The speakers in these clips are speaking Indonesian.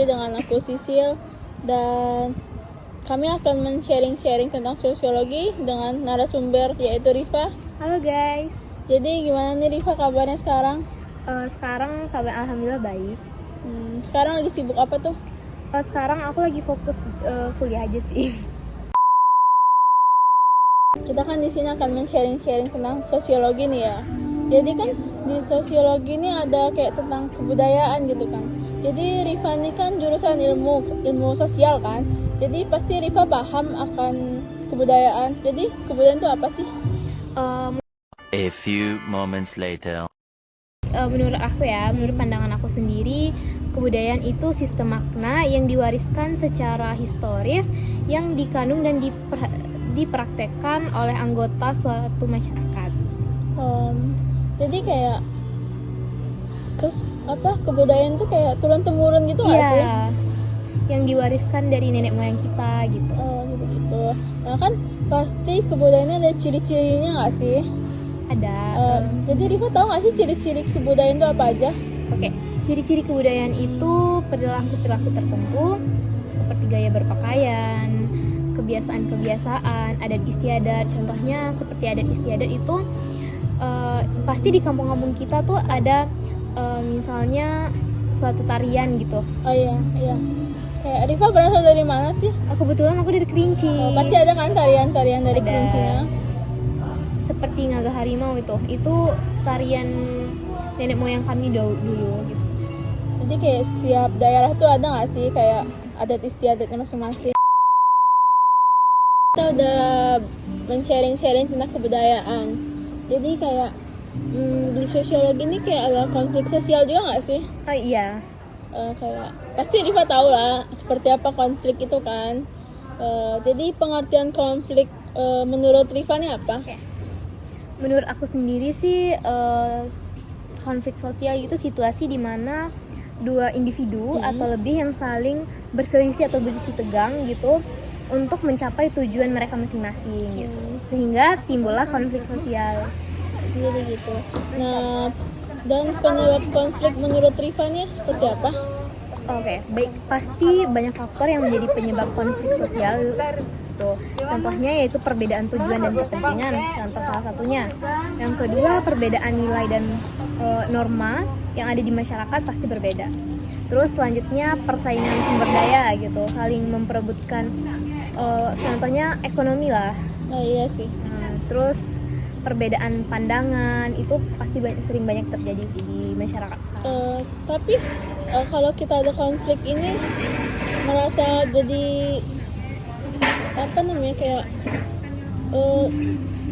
lagi dengan aku Sisil, dan kami akan men-sharing tentang sosiologi dengan narasumber yaitu Rifa. Halo guys. Jadi gimana nih Rifa kabarnya sekarang? Sekarang kabar alhamdulillah baik. Sekarang lagi sibuk apa tuh? Sekarang aku lagi fokus kuliah aja sih. Kita kan di sini akan men-sharing tentang sosiologi nih ya. Jadi kan di sosiologi ini ada kayak tentang kebudayaan gitu kan. Jadi Rifa ini kan jurusan ilmu sosial kan. Jadi pasti Rifa paham akan kebudayaan. Jadi kebudayaan itu apa sih? A few moments later. Menurut pandangan aku sendiri, kebudayaan itu sistem makna yang diwariskan secara historis yang dikandung dan dipraktekkan oleh anggota suatu masyarakat. Jadi kayak kebudayaan tuh kayak turun temurun gitu nggak sih? Yang diwariskan dari nenek moyang kita gitu. Gitu. Nah kan pasti kebudayaannya ada ciri-cirinya nggak sih? Ada. Jadi Rifa tahu nggak sih ciri-ciri kebudayaan itu apa aja? Oke, ciri-ciri kebudayaan itu perilaku tertentu seperti gaya berpakaian, kebiasaan-kebiasaan, adat istiadat. Contohnya seperti adat istiadat itu pasti di kampung-kampung kita tuh ada misalnya suatu tarian gitu. Oh iya. Kayak Rifa berasal dari mana sih? Kebetulan aku dari Kerinci. Pasti ada kan tarian-tarian dari Kerincinya? Seperti Ngagah Harimau itu tarian nenek moyang kami dulu gitu. Jadi kayak setiap daerah tuh ada nggak sih kayak adat istiadatnya masing-masing? Kita udah men-sharing tentang kebudayaan. Jadi kayak di sosiologi ini kayak ada konflik sosial juga nggak sih? Oh iya. Kayak pasti Rifa tahu lah seperti apa konflik itu kan. Jadi pengertian konflik menurut Rifa ini apa? Okay. Menurut aku sendiri sih konflik sosial itu situasi di mana dua individu atau lebih yang saling berselisih atau bersih tegang gitu untuk mencapai tujuan mereka masing-masing gitu. Sehingga timbullah konflik sosial. Jadi gitu. Nah, dan penyebab konflik menurut Rifa nih seperti apa? Oke, baik. Pasti banyak faktor yang menjadi penyebab konflik sosial. Tuh, contohnya yaitu perbedaan tujuan dan kepentingan. Contoh salah satunya. Yang kedua, perbedaan nilai dan norma yang ada di masyarakat pasti berbeda. Terus selanjutnya persaingan sumber daya gitu, saling memperebutkan. Contohnya ekonomi lah. Oh iya sih. Terus perbedaan pandangan itu pasti sering banyak terjadi sih di masyarakat sekarang. Tapi kalau kita ada konflik ini merasa jadi kayak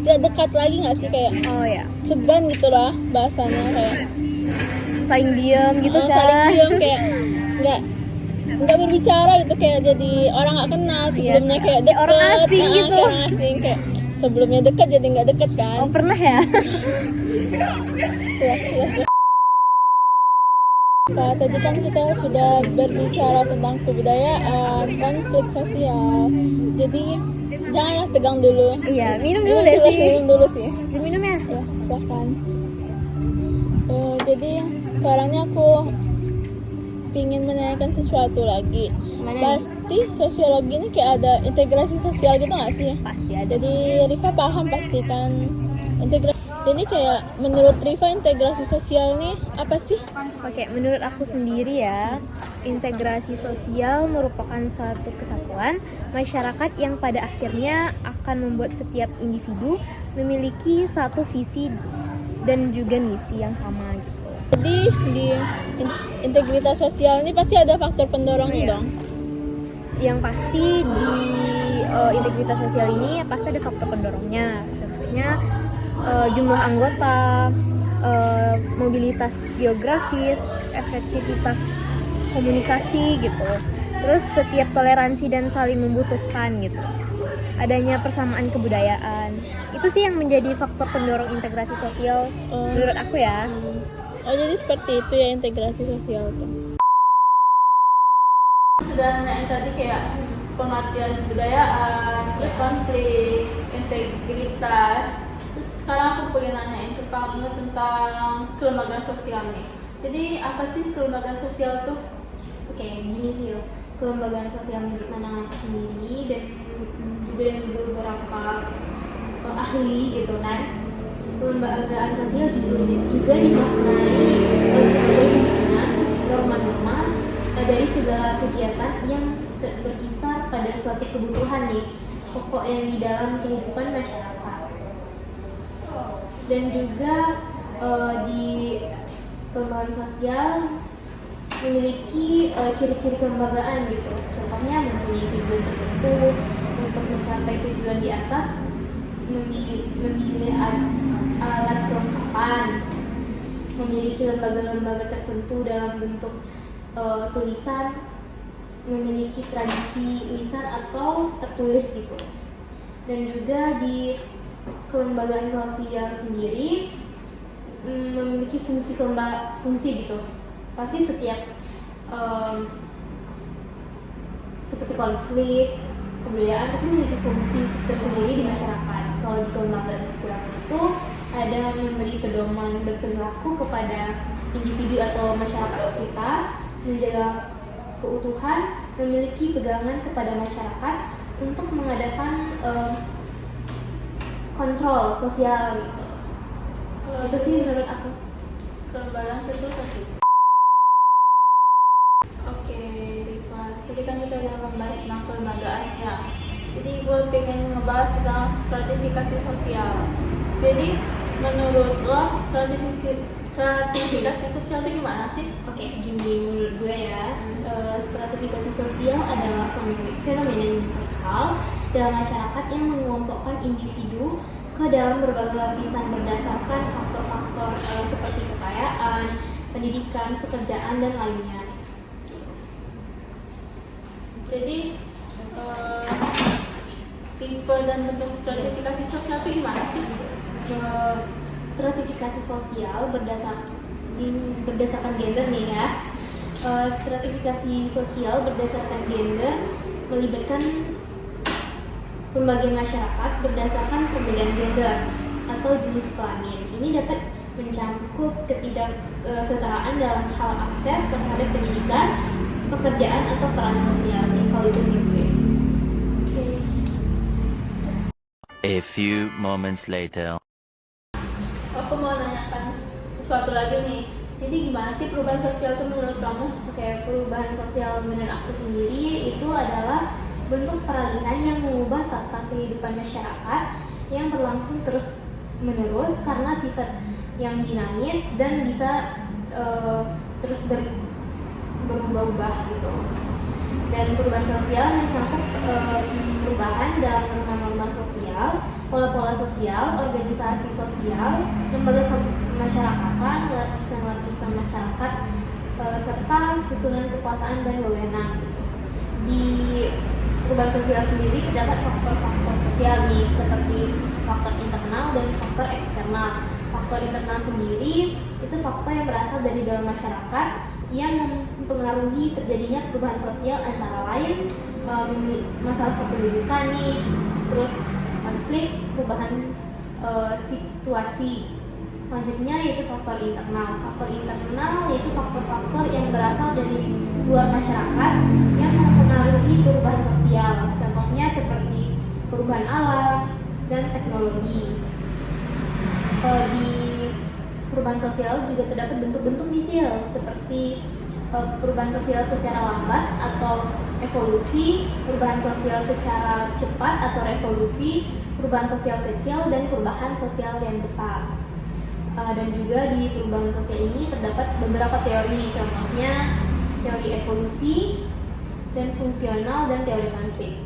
tidak dekat lagi nggak sih, kayak segan gitulah bahasanya, kayak saling diam gitu kan. Saling diam kayak nggak berbicara gitu, kayak jadi orang nggak kenal sebelumnya, kayak dekat orang asing gitu. Kayak orang asing, kayak sebelumnya dekat jadi nggak dekat kan. Pernah ya? Ya. Tadi kan kita sudah berbicara tentang kebudayaan, konflik sosial. Jadi janganlah tegang dulu. Iya, minum dulu deh sih. Minum dulu sih. Diminum ya? Ya, silakan. Jadi sekarangnya aku pingin menanyakan sesuatu lagi. Pasti sosiologi ini kayak ada integrasi sosial gitu nggak sih? Pasti ada. Jadi Rifa paham pasti kan integrasi. Jadi kayak menurut Rifa integrasi sosial ini apa sih? Oke, menurut aku sendiri ya, integrasi sosial merupakan suatu kesatuan masyarakat yang pada akhirnya akan membuat setiap individu memiliki satu visi dan juga misi yang sama gitu. Jadi di integritas sosial ini pasti ada faktor pendorongnya dong. Yang pasti di integritas sosial ini pasti ada faktor pendorongnya. Contohnya jumlah anggota, mobilitas geografis, efektivitas komunikasi gitu. Terus setiap toleransi dan saling membutuhkan gitu. Adanya persamaan kebudayaan. Itu sih yang menjadi faktor pendorong integrasi sosial menurut aku ya. Jadi seperti itu ya integrasi sosial tuh. Sudah nanyain tadi kayak pengertian kebudayaan, terus konflik, integritas. Terus sekarang aku pengen nanyain ke kamu tentang kelembagaan sosial nih. Jadi apa sih kelembagaan sosial tuh? Oke, gini sih, kelembagaan sosial menurut pandangan aku sendiri dan juga dari beberapa ahli gitu kan, kelembagaan sosial juga dimaknai sebagai hubungan norma-norma dari segala kegiatan yang berkisar pada suatu kebutuhan nih pokok yang di dalam kehidupan masyarakat. Dan juga di kelembagaan sosial memiliki ciri-ciri kelembagaan gitu. Contohnya mempunyai tujuan tertentu untuk mencapai tujuan di atas, memilih alat perlengkapan, memiliki lembaga-lembaga tertentu dalam bentuk tulisan, memiliki tradisi lisan atau tertulis gitu. Dan juga di kelembagaan sosial sendiri memiliki fungsi gitu. Pasti setiap seperti konflik kebudayaan pasti memiliki fungsi tersendiri di masyarakat. Kalau di kelembagaan sosial itu ada memberi pedoman berperilaku kepada individu atau masyarakat sekitar, menjaga keutuhan, memiliki pegangan kepada masyarakat untuk mengadakan kontrol sosial gitu. Itu sih menurut aku. Kelembagaan sosial tadi. Oke, Rifa. Tadi kan kita udah membahas tentang kelembagaan ya. Jadi gue pengen ngebahas tentang stratifikasi sosial. Jadi menurut lo stratifikasi sosial itu gimana sih? Oke, gini menurut gue ya, stratifikasi sosial adalah fenomena universal dalam masyarakat yang mengelompokkan individu ke dalam berbagai lapisan berdasarkan faktor-faktor seperti kekayaan, pendidikan, pekerjaan, dan lainnya. Jadi tipe dan bentuk stratifikasi sosial itu gimana sih? Stratifikasi sosial berdasarkan gender nih ya. Stratifikasi sosial berdasarkan gender melibatkan pembagian masyarakat berdasarkan perbedaan gender atau jenis kelamin. Ini dapat mencakup ketidaksetaraan dalam hal akses terhadap pendidikan, pekerjaan atau peran sosial. Simpel itu menurut gue. A few moments later. Aku mau nanyakan sesuatu lagi nih. Jadi gimana sih perubahan sosial itu menurut kamu? Oke, perubahan sosial menurut aku sendiri itu adalah bentuk peralihan yang mengubah tata kehidupan masyarakat yang berlangsung terus menerus karena sifat yang dinamis dan bisa terus berubah-ubah gitu. Dan perubahan sosial mencakup perubahan dalam norma-norma sosial, pola-pola sosial, organisasi sosial, lembaga kemasyarakatan, lapisan-lapisan masyarakat, serta susunan kekuasaan dan wewenang gitu. Di perubahan sosial sendiri terdapat faktor-faktor sosial nih, seperti faktor internal dan faktor eksternal. Faktor internal sendiri itu faktor yang berasal dari dalam masyarakat yang mempengaruhi terjadinya perubahan sosial, antara lain masalah kependudukan nih, terus konflik, perubahan situasi. Selanjutnya yaitu faktor internal. Faktor internal yaitu faktor-faktor yang berasal dari luar masyarakat yang mempengaruhi perubahan sosial. Contohnya seperti perubahan alam dan teknologi. Di perubahan sosial juga terdapat bentuk-bentuk misil seperti perubahan sosial secara lambat atau evolusi, perubahan sosial secara cepat atau revolusi, perubahan sosial kecil, dan perubahan sosial yang besar. Dan juga di perubahan sosial ini terdapat beberapa teori, contohnya teori evolusi dan fungsional dan teori konflik.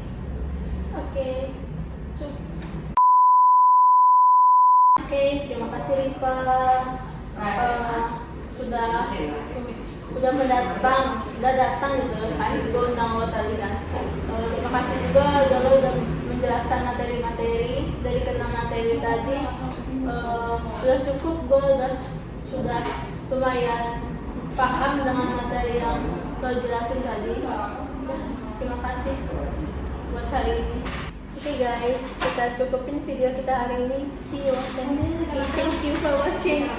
Oke, terima kasih Rifa. Sudah datang gitu kan, gue undang lo tadi kan. Terima kasih juga udah menjelaskan materi-materi dari kenal materi tadi. Sudah cukup, gue sudah lumayan paham dengan materi yang lo jelasin tadi. Terima kasih buat hari ini. Oke guys, kita cukupin video kita hari ini. See you. Thank you for watching.